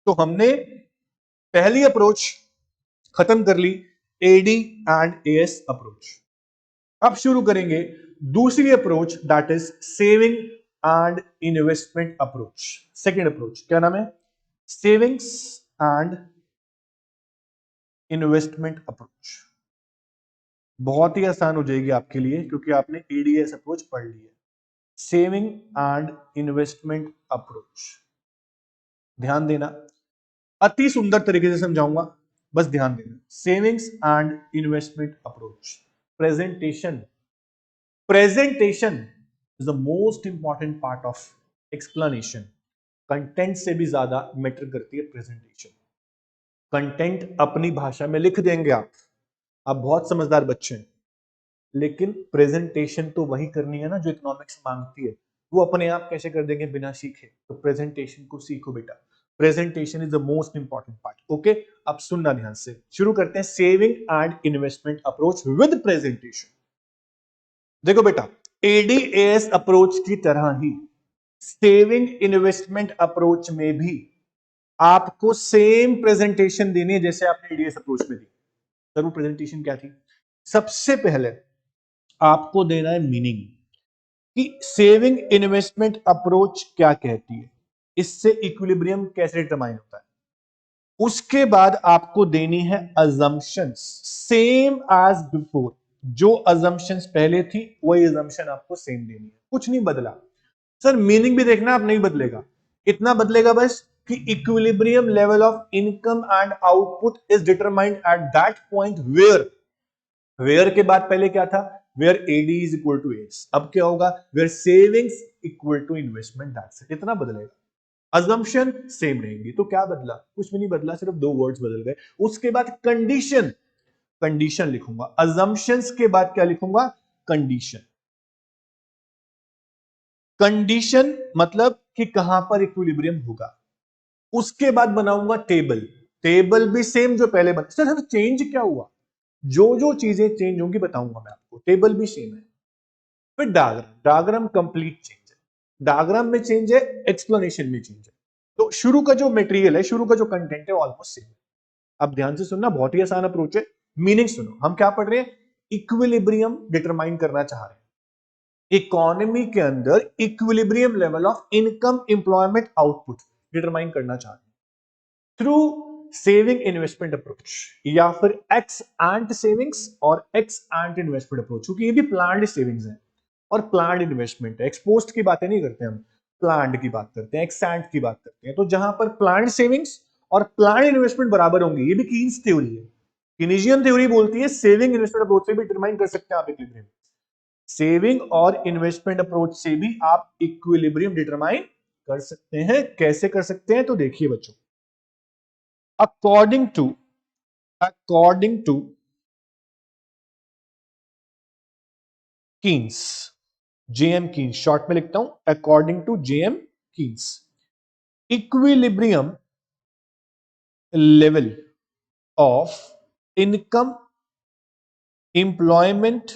तो हमने पहली अप्रोच खत्म कर ली, एडी एंड एएस अप्रोच। अब शुरू करेंगे दूसरी approach, that is saving and investment approach. Second approach क्या नाम है? Savings and investment approach. बहुत ही आसान हो जाएगी आपके लिए क्योंकि आपने एडीएस अप्रोच पढ़ ली है। सेविंग एंड इन्वेस्टमेंट अप्रोच, ध्यान देना, अति सुंदर तरीके से समझाऊंगा, बस ध्यान देना। Savings and investment approach, presentation. Presentation is the most important part of explanation. Content से भी ज्यादा मैटर करती है प्रेजेंटेशन। कंटेंट अपनी भाषा में लिख देंगे आप बहुत समझदार बच्चे हैं, लेकिन प्रेजेंटेशन तो वही करनी है ना जो इकोनॉमिक्स मांगती है। वो अपने आप कैसे कर देंगे बिना सीखे? तो प्रेजेंटेशन को सीखो बेटा। Presentation is the most important part. Okay, अब सुनना ध्यान से। शुरू करते हैं saving and investment approach with presentation. देखो बेटा, एडीएस अप्रोच की तरह ही सेविंग इन्वेस्टमेंट अप्रोच में भी आपको सेम प्रेजेंटेशन देनी है जैसे आपने एडीएस अप्रोच में दी। सर वो प्रेजेंटेशन क्या थी? सबसे पहले आपको देना है मीनिंग कि सेविंग इन्वेस्टमेंट अप्रोच क्या कहती है, इससे इक्विलिब्रियम कैसे डिटरमाइन होता है। उसके बाद आपको देनी है अजम्पशंस, सेम एज बिफोर। जो अजम्पशंस पहले थी वही अजम्पशन आपको सेम देनी है, कुछ नहीं बदला। सर मीनिंग भी देखना, आप नहीं बदलेगा, इतना बदलेगा बस कि equilibrium level of income and output is determined at that point where के बाद पहले क्या था? Where AD is equal to S. अब क्या होगा? Where savings equal to investment, that's it. इतना बदलेगा, अजम्पशन सेम रहेंगी। तो क्या बदला? कुछ भी नहीं बदला, सिर्फ दो वर्ड्स बदल गए। उसके बाद कंडीशन, कंडीशन लिखूंगा। अजम्पशंस के बाद क्या लिखूंगा? कंडीशन। कंडीशन मतलब कि कहां पर इक्विलिब्रियम होगा। उसके बाद बनाऊंगा टेबल। टेबल भी सेम जो पहले बना। सर चेंज क्या हुआ? जो जो चीजें चेंज होंगी बताऊंगा मैं आपको। टेबल भी सेम है। फिर डायग्राम, डायग्राम कंप्लीट चेंज है। डायग्राम में चेंज है, एक्सप्लेनेशन में चेंज है। तो शुरू का जो मटेरियल है, शुरू का जो कंटेंट है ऑलमोस्ट सेम है। अब ध्यान से सुनना, बहुत ही आसान अप्रोच है। मीनिंग सुनो, हम क्या पढ़ रहे हैं? इक्विलिब्रियम डिटरमाइन करना चाह रहे हैं। इकोनॉमी के अंदर equilibrium level of income, employment, output determine करना चाह रहे हैं थ्रू सेविंग इन्वेस्टमेंट अप्रोच, या फिर एक्स एंड सेविंग्स और एक्स एंड इन्वेस्टमेंट अप्रोच, क्योंकि ये भी प्लान्ड सेविंग्स है और प्लान्ड इन्वेस्टमेंट है। एक्सपोज्ड की बातें नहीं करते हम, प्लान्ड की बात करते हैं, एक्सैंट की बात करते हैं। तो जहां पर प्लान्ड सेविंग्स और प्लान्ड इन्वेस्टमेंट बराबर होंगे, ये भी कीन्स थ्योरी है। कीनेसियन थ्योरी बोलती है सेविंग इन्वेस्टमेंट अप्रोच से भी डिटरमाइन कर सकते हैं आप इक्विलिब्रियम। सेविंग और इन्वेस्टमेंट अप्रोच से भी आप इक्विलिब्रियम डिटरमाइन कर सकते हैं। कैसे कर सकते हैं? तो देखिए बच्चों, according to Keynes, JM Keynes, short में लिखता हूं, according to JM Keynes, equilibrium level of income, employment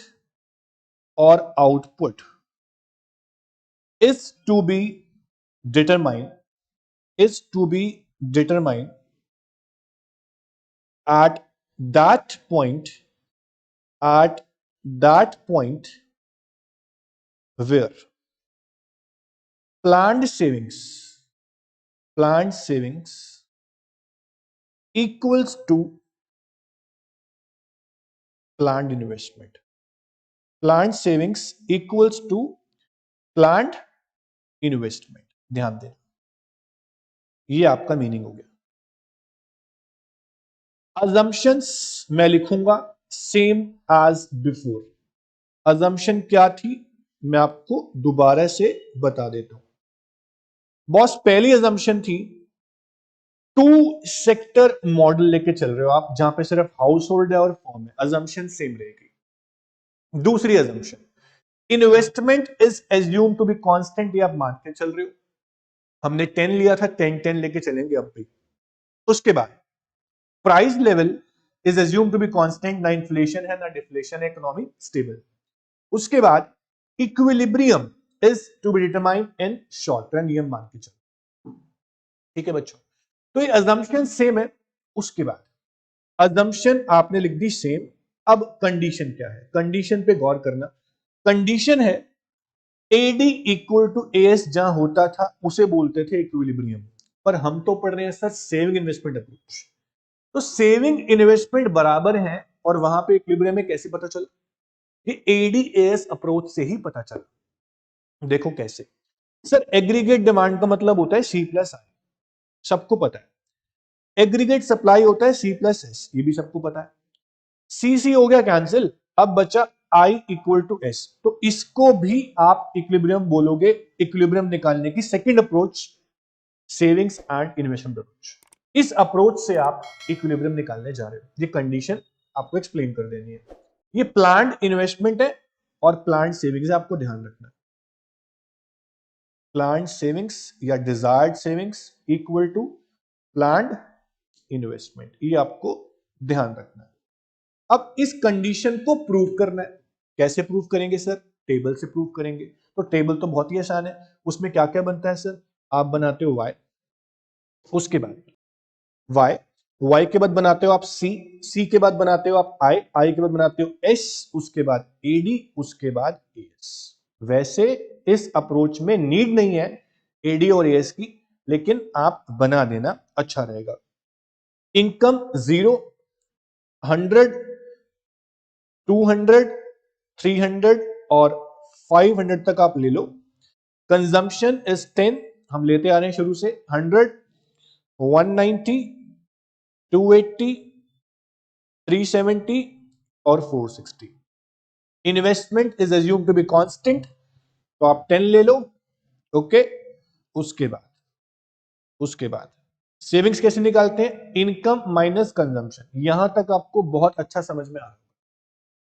और output is to be determined at that point where planned savings equals to planned investment. Planned savings equals to planned investment. ध्यान देना, ये आपका meaning हो गया। assumptions मैं लिखूंगा same as before. assumption क्या थी मैं आपको दोबारा से बता देता हूं। बॉस, पहली assumption थी टू सेक्टर मॉडल लेके चल रहे हो आप, जहां पे सिर्फ हाउस होल्ड है और फॉर्म है। assumption सेम रहेगी। दूसरी assumption, investment is assume to be constant, ये आप मान के चल रहे हो। हमने 10 लिया था, 10 लेके चलेंगे अब भी। उसके बाद price level is assume to be constant, ना इन्फ्लेशन है ना डिफ्लेशन है, इकोनॉमी स्टेबल। उसके बाद equilibrium is to be determined in short run, ये मान के चलो। ठीक है बच्चों, तो ये अजम्पशन सेम है। उसके बाद अजम्पशन आपने लिख दी सेम। अब कंडीशन क्या है, कंडीशन पे गौर करना। कंडीशन है एडी इक्वल टू एस, जहां होता था उसे बोलते थे इक्विलिब्रियम। पर हम तो पढ़ रहे हैं सर सेविंग इन्वेस्टमेंट अप्रोच। तो सेविंग इन्वेस्टमेंट बराबर है और वहां पे इक्विलिब्रियम में कैसे पता चला? ये एडीएस अप्रोच से ही पता चला। देखो कैसे। सर एग्रीगेट डिमांड का मतलब होता है सी प्लस आई, सबको पता है। एग्रीगेट सप्लाई होता है सी प्लस एस, ये भी सबको पता है। सी सी हो गया कैंसिल, अब बचा आई इक्वल टू एस। तो इसको भी आप इक्विलिब्रियम बोलोगे। इक्विलिब्रियम निकालने की second approach savings and investment approach. इस अप्रोच से आप इक्विलिब्रियम निकालने जा रहे हो। ये कंडीशन आपको एक्सप्लेन कर देनी है। ये प्लान्ड इन्वेस्टमेंट है और प्लान्ड सेविंग्स है, आपको ध्यान रखना है। प्लान्ड सेविंग्स या desired savings equal to planned investment, ये आपको ध्यान रखना है। अब इस कंडीशन को प्रूव करना है। कैसे प्रूव करेंगे सर? टेबल से प्रूव करेंगे। तो टेबल तो बहुत ही आसान है। उसमें क्या क्या बनता है सर? आप बनाते हो y, उसके बाद y, y के बाद बनाते हो आप c, c के बाद बनाते हो आप i, i के बाद बनाते हो s, उसके बाद ad, उसके बाद as। वैसे इस अप्रोच में नीड नहीं है ad और as की, लेकिन आप बना देना अच्छा रहेगा। इनकम 0, 100, 200, 300 और 500 तक आप ले लो। कंजम्पशन इज 10, हम लेते आ रहे हैं शुरू से। 100, 190, 280, 370 और 460। Investment is assume to be constant, तो आप 10 ले लो। ओके, उसके बाद सेविंग्स कैसे निकालते हैं? Income minus consumption. यहां तक आपको बहुत अच्छा समझ में आ रहा है।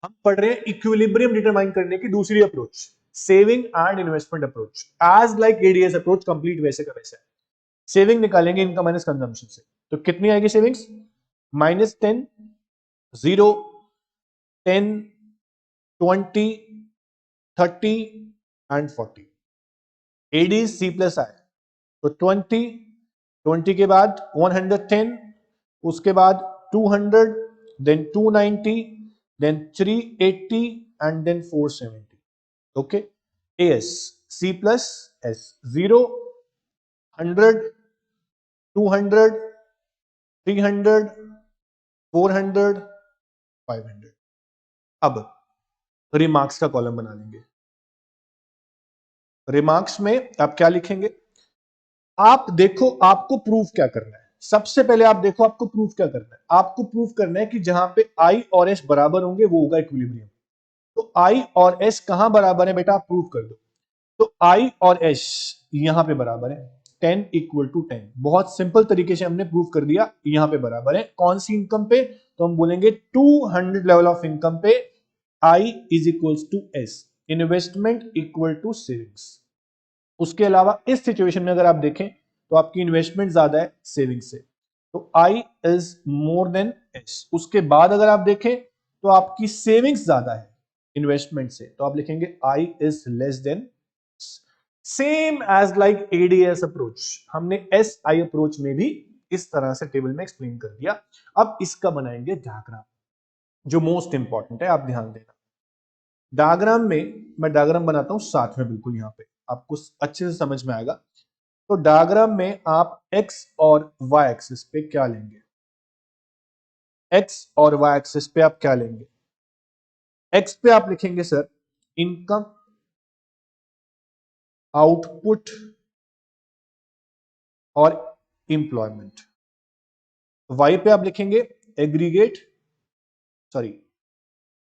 हम पढ़ रहे हैं इक्विलिब्रियम डिटरमाइन करने की दूसरी approach, saving and investment approach. As like ADS approach, complete वैसे का वैसे। सेविंग निकालेंगे इनकम माइनस कंजम्पशन से, तो कितनी आएगी savings? -10, 0, 10, 20, 30 and 40। AD C plus I, तो 20 के बाद 110, उसके बाद 200, then 290, then 380 and then 470। Okay, S C plus S, 0, 100, 200, 300, 400, 500। अब रिमार्क्स का कॉलम बना लेंगे। रिमार्क्स में आप क्या लिखेंगे? आप देखो आपको प्रूफ क्या करना है। सबसे पहले आप देखो आपको प्रूफ क्या करना है। आपको प्रूफ करना है कि जहां पे आई और एस बराबर होंगे वो होगा इक्विलिब्रियम। तो आई और एस कहां बराबर है बेटा? आप प्रूफ कर दो। तो आई और एस यहां पे बराबर है, 10 इक्वल टू 10। बहुत सिंपल तरीके से हमने प्रूफ कर दिया, यहां पे बराबर है। कौन सी इनकम पे? तो हम बोलेंगे 200 लेवल ऑफ इनकम पे I is equals to S, investment equal to savings. उसके अलावा इस सिचुएशन में अगर आप देखें तो आपकी इन्वेस्टमेंट ज्यादा है सेविंग से, तो I is more than S. उसके बाद अगर आप देखें तो आपकी सेविंग्स ज्यादा है इन्वेस्टमेंट से, तो आप लिखेंगे I is less than. Same as like ADS approach, हमने एस आई अप्रोच में भी इस तरह से टेबल में एक्सप्लेन कर दिया। अब इसका बनाएंगे डायग्राम, जो मोस्ट इंपॉर्टेंट है, आप ध्यान देना। डायग्राम में मैं डायग्राम बनाता हूं साथ में, बिल्कुल यहां पे आपको अच्छे से समझ में आएगा। तो डायग्राम में आप एक्स और वाई एक्सिस पे क्या लेंगे? एक्स और वाई एक्सिस पे आप क्या लेंगे? एक्स पे आप लिखेंगे सर इनकम, आउटपुट और इंप्लॉयमेंट। वाई पे आप लिखेंगे एग्रीगेट, सॉरी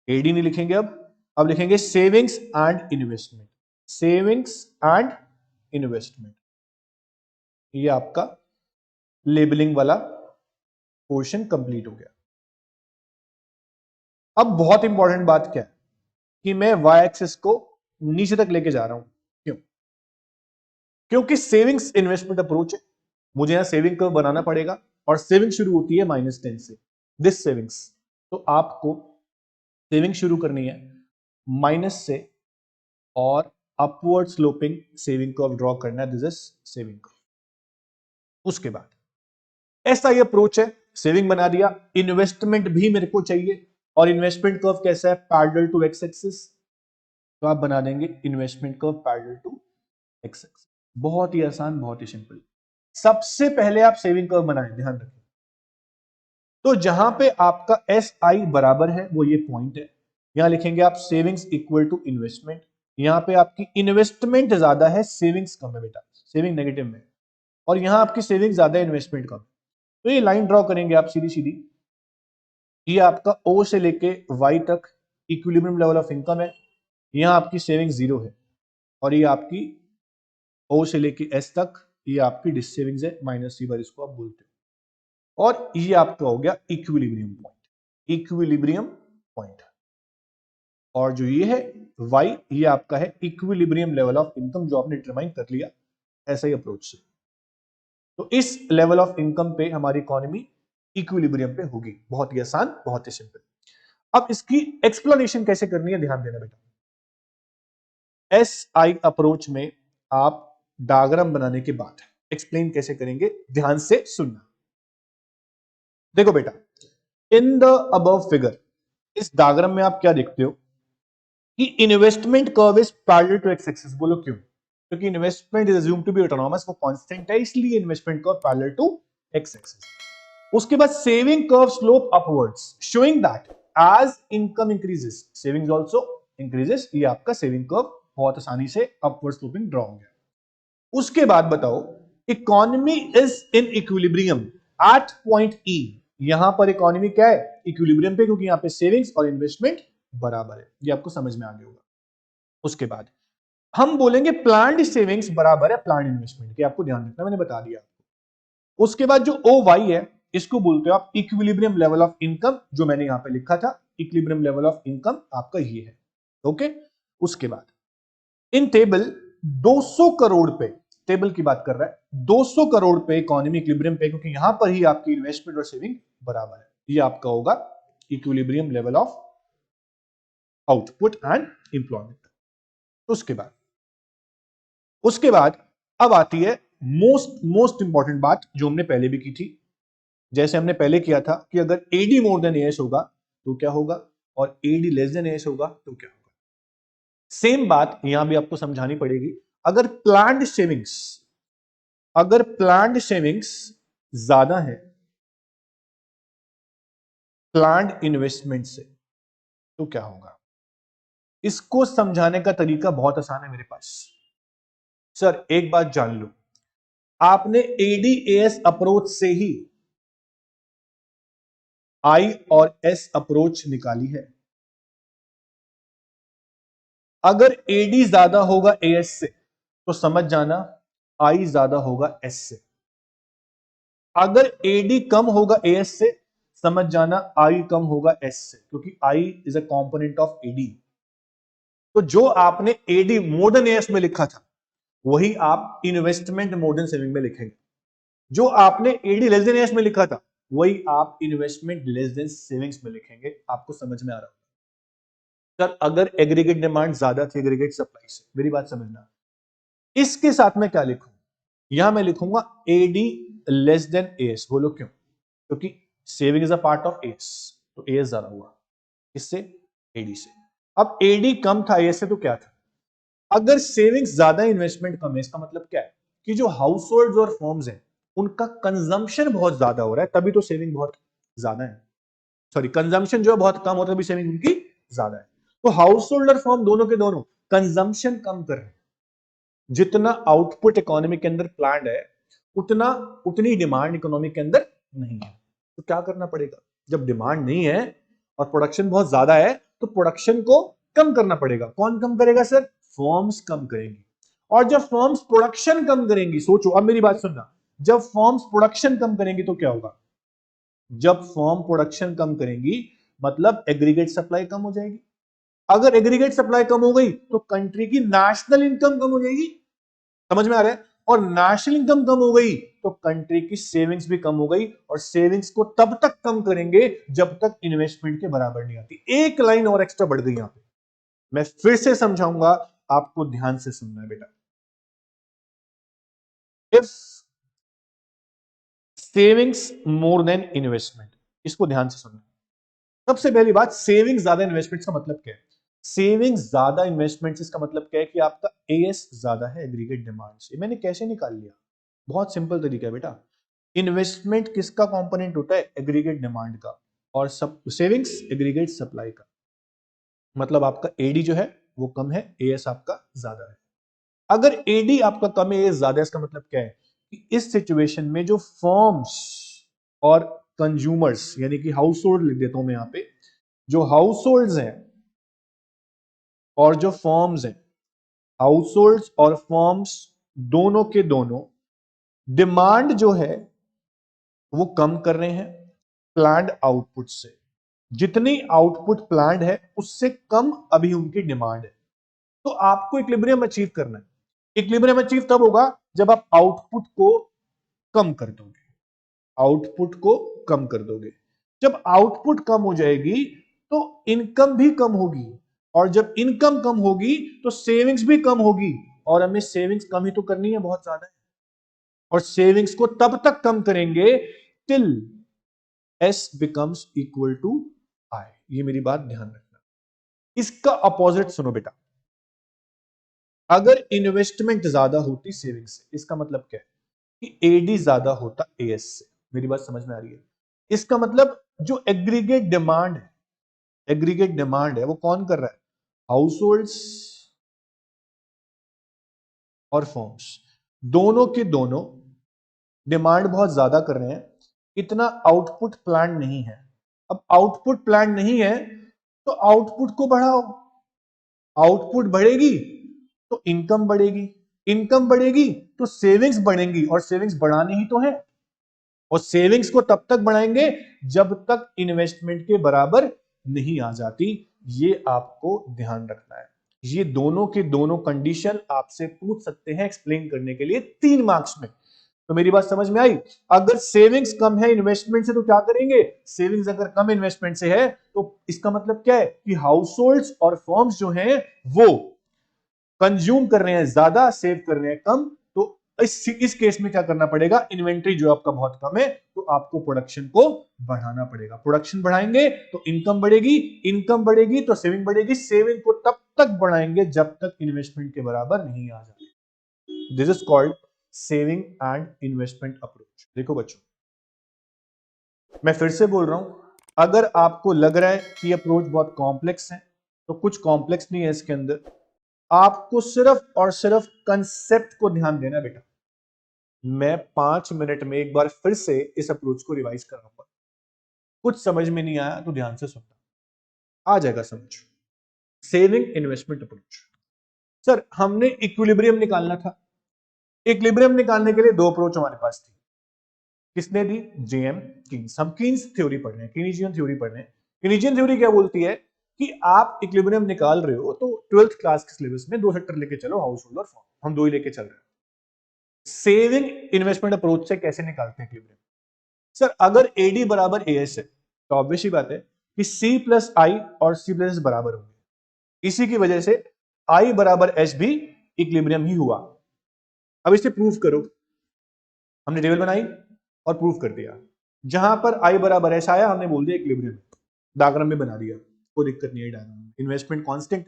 एडी नहीं लिखेंगे, अब लिखेंगे savings and investment. Savings and investment, ये आपका लेबलिंग वाला पोर्शन कंप्लीट हो गया। अब बहुत इंपॉर्टेंट बात क्या है कि मैं वाई एक्सिस को नीचे तक लेके जा रहा हूं। क्यों? क्योंकि सेविंग्स इन्वेस्टमेंट अप्रोच है, मुझे यहां सेविंग को बनाना पड़ेगा और सेविंग शुरू होती है -10 से, दिस सेविंग्स। तो आपको सेविंग शुरू करनी है माइनस से और अपवर्ड स्लोपिंग सेविंग को ड्रॉ करना है, दिस इज सेविंग को। उसके बाद SI अप्रोच है, सेविंग बना दिया, इन्वेस्टमेंट भी मेरे को चाहिए और इन्वेस्टमेंट कर्व कैसा है, पैरेलल टू एक्स एक्सिस, तो आप बना देंगे investment curve parallel to X axis. बहुत ही आसान, बहुत ही सिंपल। सबसे पहले आप सेविंग कर्व बनाएं, ध्यान रखें। तो जहां पे आपका SI बराबर है वो ये पॉइंट है, यहां लिखेंगे आप सेविंग्स इक्वल टू इन्वेस्टमेंट। यहां पे आपकी इन्वेस्टमेंट ज्यादा है, सेविंग्स कम है बेटा, सेविंग नेगेटिव में, और यहां आपकी सेविंग ज्यादा है, इन्वेस्टमेंट कम। तो ये लाइन ड्रॉ करेंगे आप सीधी सीधी, ये आपका O से लेके Y तक इक्विलिब्रियम लेवल ऑफ इनकम है, यहां आपकी सेविंग 0 है, और ये आपकी O से लेके S तक ये आपकी डिस सेविंग्स है, -C इसको आप बोलते हो, और ये आपका हो गया इक्विलिब्रियम पॉइंट, इक्विलिब्रियम पॉइंट। और जो ये है Y, ये आपका है इक्विलिब्रियम लेवल ऑफ इनकम, जो आपने डिटरमाइन कर लिया ऐसा ही अप्रोच से। तो इस लेवल ऑफ इनकम पे हमारी इकोनॉमी इक्विलिब्रियम पे होगी। बहुत ही आसान, बहुत ही सिंपल। अब इसकी एक्सप्लेनेशन कैसे करनी है, ध्यान देना बेटा। SI अप्रोच में आप डायग्राम बनाने के बाद एक्सप्लेन कैसे करेंगे, ध्यान से सुनना। देखो बेटा, इन द अबव फिगर, इस डायग्राम में आप क्या देखते हो कि investment curve is parallel to X axis. बोलो क्यों? क्योंकि investment is assumed to be autonomous, वो कांस्टेंट है, इसलिए investment curve parallel to X axis. उसके बाद saving curve slope upwards, showing that as income increases savings also increases. ये आपका सेविंग कर्व बहुत आसानी से अपवर्ड स्लोपिंग ड्रॉ हो गया। उसके बाद बताओ, economy is in equilibrium at point ई। यहां पर इकोनॉमी क्या है, इक्विलिब्रियम पे, क्योंकि यहां पे सेविंग्स और इन्वेस्टमेंट बराबर है। ये आपको समझ में आ गया होगा। उसके बाद हम बोलेंगे प्लान्ड सेविंग्स बराबर है प्लान्ड इन्वेस्टमेंट के, आपको ध्यान रखना, मैंने बता दिया। उसके बाद जो OY है, इसको बोलते हो आप इक्विलिब्रियम लेवल ऑफ इनकम, जो मैंने यहां पे लिखा था, इक्विलिब्रियम लेवल ऑफ इनकम आपका ये है। ओके। उसके बाद इन टेबल 200 करोड़ पे, टेबल की बात कर रहा है, 200 करोड़ पे इकोनॉमी इक्विलिब्रियम पे, क्योंकि यहां पर ही आपकी इन्वेस्टमेंट और सेविंग बराबर है। ये आपका होगा equilibrium level of output and employment. उसके बाद अब आती है मोस्ट इंपॉर्टेंट बात, जो हमने पहले भी की थी। जैसे हमने पहले किया था कि अगर AD मोर देन AS होगा तो क्या होगा, और AD लेस देन AS होगा तो क्या होगा। सेम बात यहां भी आपको समझानी पड़ेगी। अगर प्लान्ड सेविंग्स ज्यादा है प्लान्ड इन्वेस्टमेंट से, तो क्या होगा। इसको समझाने का तरीका बहुत आसान है मेरे पास। सर एक बात जान लो, आपने AD/AS अप्रोच से ही I और S अप्रोच निकाली है। अगर AD ज्यादा होगा AS से तो समझ जाना I ज्यादा होगा S से। अगर AD कम होगा AS से, समझ जाना I कम होगा S से, क्योंकि I is a component of AD। तो जो आपने AD मोर देन AS में लिखा था, वही आप इन्वेस्टमेंट मोर देन सेविंग में लिखेंगे। जो आपने AD लेस देन AS में लिखा था, वही आप इन्वेस्टमेंट लेस देन सेविंग्स में लिखेंगे। आपको समझ में आ रहा है? सर अगर एग्रीगेट डिमांड ज्यादा थी एग्रीगेट सप्लाई से, मेरी बात समझना, इसके साथ में क्या लिखूं, यहां मैं लिखूंगा AD लेस देन AS। बोलो क्यों? क्योंकि saving is a part of AS, तो AS ज्यादा हुआ इससे, AD से। अब AD कम था AS से, तो क्या था, अगर सेविंग्स ज्यादा इन्वेस्टमेंट कम है, इसका मतलब क्या है कि जो हाउस होल्ड और फर्म्स हैं उनका कंजम्पशन बहुत ज्यादा हो रहा है, तभी तो सेविंग बहुत ज्यादा है। सॉरी, कंजम्पशन जो है बहुत कम होता है, तभी सेविंग उनकी ज्यादा है। तो हाउस होल्ड और फर्म दोनों के दोनों कंजम्पशन कम कर रहे हैं। जितना आउटपुट इकोनॉमी के अंदर प्लान्ड है, उतनी डिमांड इकोनॉमी के अंदर नहीं है। तो क्या करना पड़ेगा, जब डिमांड नहीं है और प्रोडक्शन बहुत ज्यादा है, तो प्रोडक्शन को कम करना पड़ेगा। कौन कम करेगा सर? फर्म्स कम करेंगी। और जब फर्म्स प्रोडक्शन कम करेंगी, सोचो अब मेरी बात सुनना, जब फर्म्स प्रोडक्शन कम करेंगी तो क्या होगा, जब फर्म प्रोडक्शन कम करेंगी मतलब एग्रीगेट सप्लाई कम हो जाएगी। अगर एग्रीगेट सप्लाई कम हो गई तो कंट्री की नेशनल इनकम कम हो जाएगी। समझ में आ रहा है? और नेशनल इनकम कम हो गई तो कंट्री की सेविंग्स भी कम हो गई, और सेविंग्स को तब तक कम करेंगे जब तक इन्वेस्टमेंट के बराबर नहीं आती। एक लाइन और एक्स्ट्रा बढ़ गई यहां पे, मैं फिर से समझाऊंगा, आपको ध्यान से सुनना है बेटा। If savings more than investment. इसको ध्यान से सुनना। सबसे पहली बात, सेविंग ज्यादा इन्वेस्टमेंट्स का मतलब क्या है? सेविंग ज्यादा इन्वेस्टमेंट्स इसका मतलब क्या है कि आपका एएस ज्यादा है एग्रीगेट डिमांड से। मैंने कैसे निकाल लिया? बहुत सिंपल तरीका है बेटा। इन्वेस्टमेंट किसका कंपोनेंट होता है? एग्रीगेट डिमांड का, और सब सेविंग्स एग्रीगेट सप्लाई का। मतलब आपका एडी जो है वो कम है, एएस आपका ज्यादा है। अगर एडी आपका कम है, एएस ज्यादा है, इसका मतलब क्या है कि इस सिचुएशन में जो फर्म्स और कंज्यूमर्स यानी कि हाउस होल्ड लिख देता हूं मैं यहां पे, जो हाउस होल्ड्स हैं और जो फर्म्स हैं, हाउस होल्ड्स और फर्म्स दोनों के दोनों डिमांड जो है वो कम कर रहे हैं प्लान्ड आउटपुट से। जितनी आउटपुट प्लान्ड है उससे कम अभी उनकी डिमांड है। तो आपको इक्विलिब्रियम अचीव करना है। इक्विलिब्रियम अचीव तब होगा जब आप आउटपुट को कम कर दोगे। आउटपुट को कम कर दोगे। जब आउटपुट कम हो जाएगी तो इनकम भी कम होगी, और जब इनकम कम होगी तो सेविंग्स भी कम होगी, और हमें सेविंग्स कम ही तो करनी है, बहुत ज्यादा है। और सेविंग्स को तब तक कम करेंगे till S becomes equal to I. ये मेरी बात ध्यान रखना। इसका अपोजिट सुनो बेटा। अगर इन्वेस्टमेंट ज्यादा होती सेविंग्स से, इसका मतलब क्या है कि एडी ज्यादा होता एएस से। मेरी बात समझ में आ रही है? इसका मतलब जो एग्रीगेट डिमांड है, एग्रीगेट डिमांड है वो कौन कर रहा है? हाउस होल्ड्स और फर्म्स दोनों के दोनों डिमांड बहुत ज्यादा कर रहे हैं, इतना आउटपुट प्लान नहीं है। अब आउटपुट प्लान नहीं है तो आउटपुट को बढ़ाओ। आउटपुट बढ़ेगी तो इनकम बढ़ेगी, इनकम बढ़ेगी तो सेविंग्स बढ़ेंगी, और सेविंग्स बढ़ानी ही तो है। और सेविंग्स को तब तक बढ़ाएंगे जब तक इन्वेस्टमेंट के बराबर नहीं आ जाती। ये आपको ध्यान रखना है। ये दोनों के दोनों कंडीशन आपसे पूछ सकते हैं एक्सप्लेन करने के लिए 3 मार्क्स में। तो मेरी बात समझ में आई? अगर सेविंग्स कम है इन्वेस्टमेंट से तो क्या करेंगे? सेविंग्स अगर कम इन्वेस्टमेंट से है तो इसका मतलब क्या है कि हाउस होल्ड्स और फर्म्स जो हैं वो कंज्यूम कर रहे हैं ज्यादा, सेव कर रहे हैं कम। तो इस केस में क्या करना पड़ेगा? इन्वेंट्री जो आपका बहुत कम है तो आपको प्रोडक्शन को बढ़ाना पड़ेगा। प्रोडक्शन बढ़ाएंगे तो इनकम बढ़ेगी, इनकम बढ़ेगी तो सेविंग बढ़ेगी, सेविंग को तब तक बढ़ाएंगे जब तक इन्वेस्टमेंट के बराबर नहीं आ जाए। This is called saving and investment approach. देखो बच्चों, मैं फिर से बोल रहा हूं, अगर आपको लग रहा है कि अप्रोच बहुत कॉम्प्लेक्स है तो कुछ कॉम्प्लेक्स नहीं है इसके अंदर। आपको सिर्फ और सिर्फ कंसेप्ट को ध्यान देना बेटा। मैं 5 मिनट में एक बार फिर से इस अप्रोच को रिवाइज कर रहा हूं। कुछ समझ में नहीं आया तो ध्यान से सुनना, आ जाएगा समझ। Saving investment approach. सर हमने इक्विलिब्रियम निकालना था। इक्विलिब्रियम निकालने के लिए 2 अप्रोच हमारे पास थी। किसने दी? JM Keynes. हम कीन्स थ्योरी पढ़ रहे हैं, कीनीजियन थ्योरी पढ़ रहे हैं। कीनीजियन थ्योरी क्या बोलती है कि आप इक्विलिब्रियम निकाल रहे हो तो 12th क्लास के सिलेबस में 2 सेक्टर लेके चलो, हाउस होल्ड और फॉर्म। हम 2 ही लेके चल रहे हैं। सेविंग इन्वेस्टमेंट अप्रोच से कैसे निकालते हैं इक्विलिब्रियम? सर अगर एडी बराबर एएस है तो ऑब्वियस ही बात है कि सी प्लस आई और सी प्लस एस बराबर होंगे। इसी की वजह से आई बराबर एस भी इक्विलिब्रियम ही हुआ। अब इसे प्रूफ करो। हमने टेबल बनाई और प्रूफ कर दिया। जहां पर आई बराबर एस आया हमने बोल दिया इक्विलिब्रियम। डायग्राम में बना दिया, कोई दिक्कत नहीं है डायग्राम में। इन्वेस्टमेंट कांस्टेंट,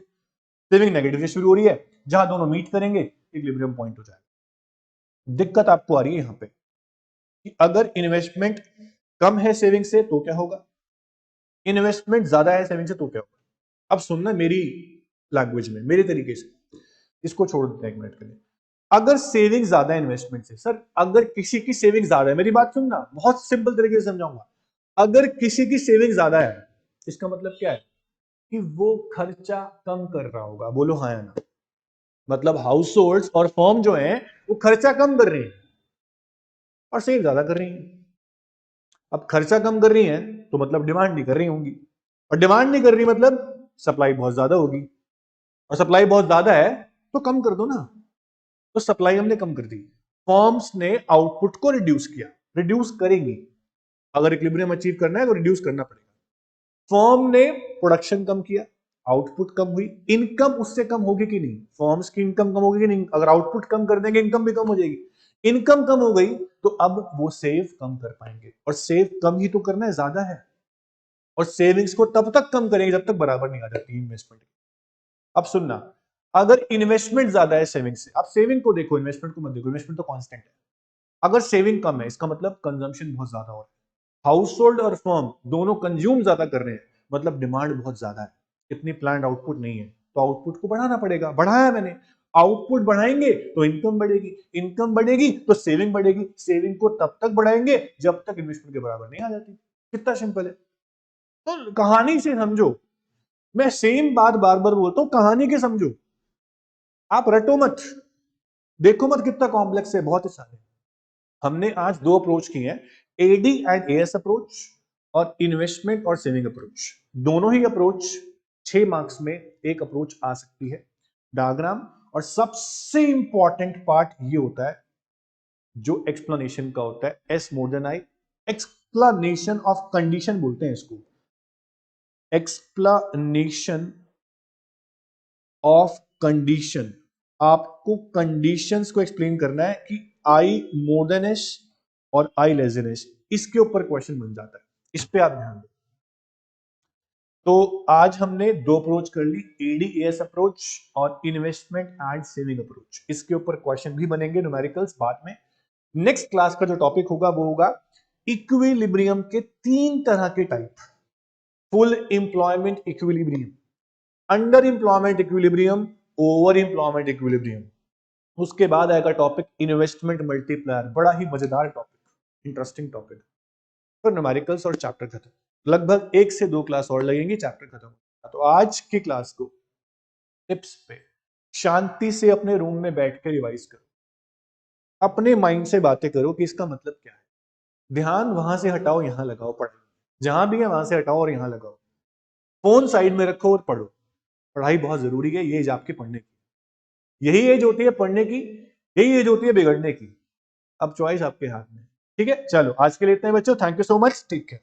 सेविंग नेगेटिव से शुरू हो रही है, जहां दोनों मीट करेंगे इक्विलिब्रियम पॉइंट हो जाएगा। दिक्कत आपको आ रही है यहां पे कि अगर इन्वेस्टमेंट कम है सेविंग से तो क्या होगा, इन्वेस्टमेंट ज्यादा है सेविंग से तो क्या होगा। अब सुनना मेरी लैंग्वेज में, मेरे तरीके से। इसको छोड़ देते हैं 1 मिनट के लिए। अगर सेविंग ज्यादा है इन्वेस्टमेंट से, सर अगर किसी की सेविंग ज्यादा है, मेरी बात सुनना, बहुत सिंपल तरीके से समझाऊंगा। अगर किसी की सेविंग ज्यादा है इसका मतलब क्या है कि वो खर्चा कम कर रहा होगा। बोलो हाँ या ना। मतलब हाउस होल्ड्स और फर्म जो है वो खर्चा कम कर रही है और सेव ज्यादा कर रही है। अब खर्चा कम कर रही है तो मतलब डिमांड नहीं कर रही होंगी, और डिमांड नहीं कर रही मतलब सप्लाई बहुत ज्यादा होगी, और सप्लाई बहुत ज्यादा है तो कम कर दो ना। तो सप्लाई हमने कम कर दी, फर्म्स ने आउटपुट को रिड्यूस किया, रिड्यूस करेंगी। अगर इक्विलिब्रियम अचीव करना है तो रिड्यूस करना पड़ेगा। फर्म ने प्रोडक्शन कम किया, आउटपुट कम हुई, इनकम उससे कम होगी कि नहीं? फर्म्स की इनकम कम होगी कि नहीं? अगर आउटपुट कम कर देंगे इनकम भी कम हो जाएगी। इनकम कम हो गई तो अब वो सेव कम कर पाएंगे, और सेव कम ही तो करना है, ज्यादा है। और सेविंग्स को तब तक कम करेंगे जब तक बराबर नहीं आ जाती इन्वेस्टमेंट। अब सुनना, अगर इन्वेस्टमेंट ज्यादा है सेविंग से, आप सेविंग को देखो, इन्वेस्टमेंट को मत देखो, इन्वेस्टमेंट तो कांस्टेंट है। अगर सेविंग कम है इसका मतलब कंजम्पशन बहुत ज्यादा हो रहा है, हाउस होल्ड और फर्म दोनों कंज्यूम ज्यादा कर रहे हैं, मतलब डिमांड बहुत ज्यादा है, इतनी प्लान्ड आउटपुट नहीं है, तो आउटपुट को बढ़ाना पड़ेगा। बढ़ाया मैंने, आउटपुट बढ़ाएंगे तो इनकम बढ़ेगी, इनकम बढ़ेगी तो सेविंग बढ़ेगी, सेविंग को तब तक बढ़ाएंगे जब तक इन्वेस्टमेंट के बराबर नहीं आ जाती। कितना सिंपल है। तो कहानी से समझो, मैं सेम बात बार बार बोलता हूं, कहानी के समझो, आप रटो मत, देखो मत कितना कॉम्प्लेक्स है, बहुत आसान है। हमने आज दो अप्रोच की हैं, एडी एंड एएस अप्रोच और इन्वेस्टमेंट और सेविंग अप्रोच। दोनों ही अप्रोच 6 मार्क्स में एक अप्रोच आ सकती है, डायग्राम। और सबसे इंपॉर्टेंट पार्ट ये होता है जो एक्सप्लेनेशन का होता है, S more than I, explanation of condition बोलते हैं इसको, एक्सप्लेनेशन ऑफ कंडीशन। आपको कंडीशंस को एक्सप्लेन करना है कि आई मोर देन एस और आई लेस देन एस, इसके ऊपर क्वेश्चन बन जाता है, इस पे आप ध्यान दो। तो आज हमने दो अप्रोच कर ली, एडीएस अप्रोच और इन्वेस्टमेंट एंड सेविंग अप्रोच। इसके ऊपर क्वेश्चन भी बनेंगे न्यूमेरिकल्स बाद में। नेक्स्ट क्लास का जो टॉपिक होगा वो होगा इक्विलिब्रियम के 3 तरह के type, full employment equilibrium, under employment equilibrium, over employment equilibrium. उसके बाद आएगा टॉपिक इन्वेस्टमेंट मल्टीप्लायर, बड़ा ही मजेदार टॉपिक, इंटरेस्टिंग टॉपिक। फिर न्यूमेरिकल्स और चैप्टर खत्म, लगभग 1 से 2 क्लास और लगेंगी, चैप्टर खत्म। तो आज की क्लास को टिप्स पे शांति से अपने रूम में बैठ के रिवाइज करो, अपने माइंड से बातें करो कि इसका मतलब क्या है, ध्यान वहां से हटाओ, यहां लगाओ, पढ़ाई जहां भी है वहां से हटाओ और यहां लगाओ, फोन साइड में रखो और पढ़ो। पढ़ाई बहुत जरूरी है, ये एज आपकी पढ़ने की, यही एज होती है पढ़ने की, यही एज होती है बिगड़ने की। अब चॉइस आपके हाथ में। ठीक है, चलो आज के लिए इतना ही बच्चों, thank you so much, take care.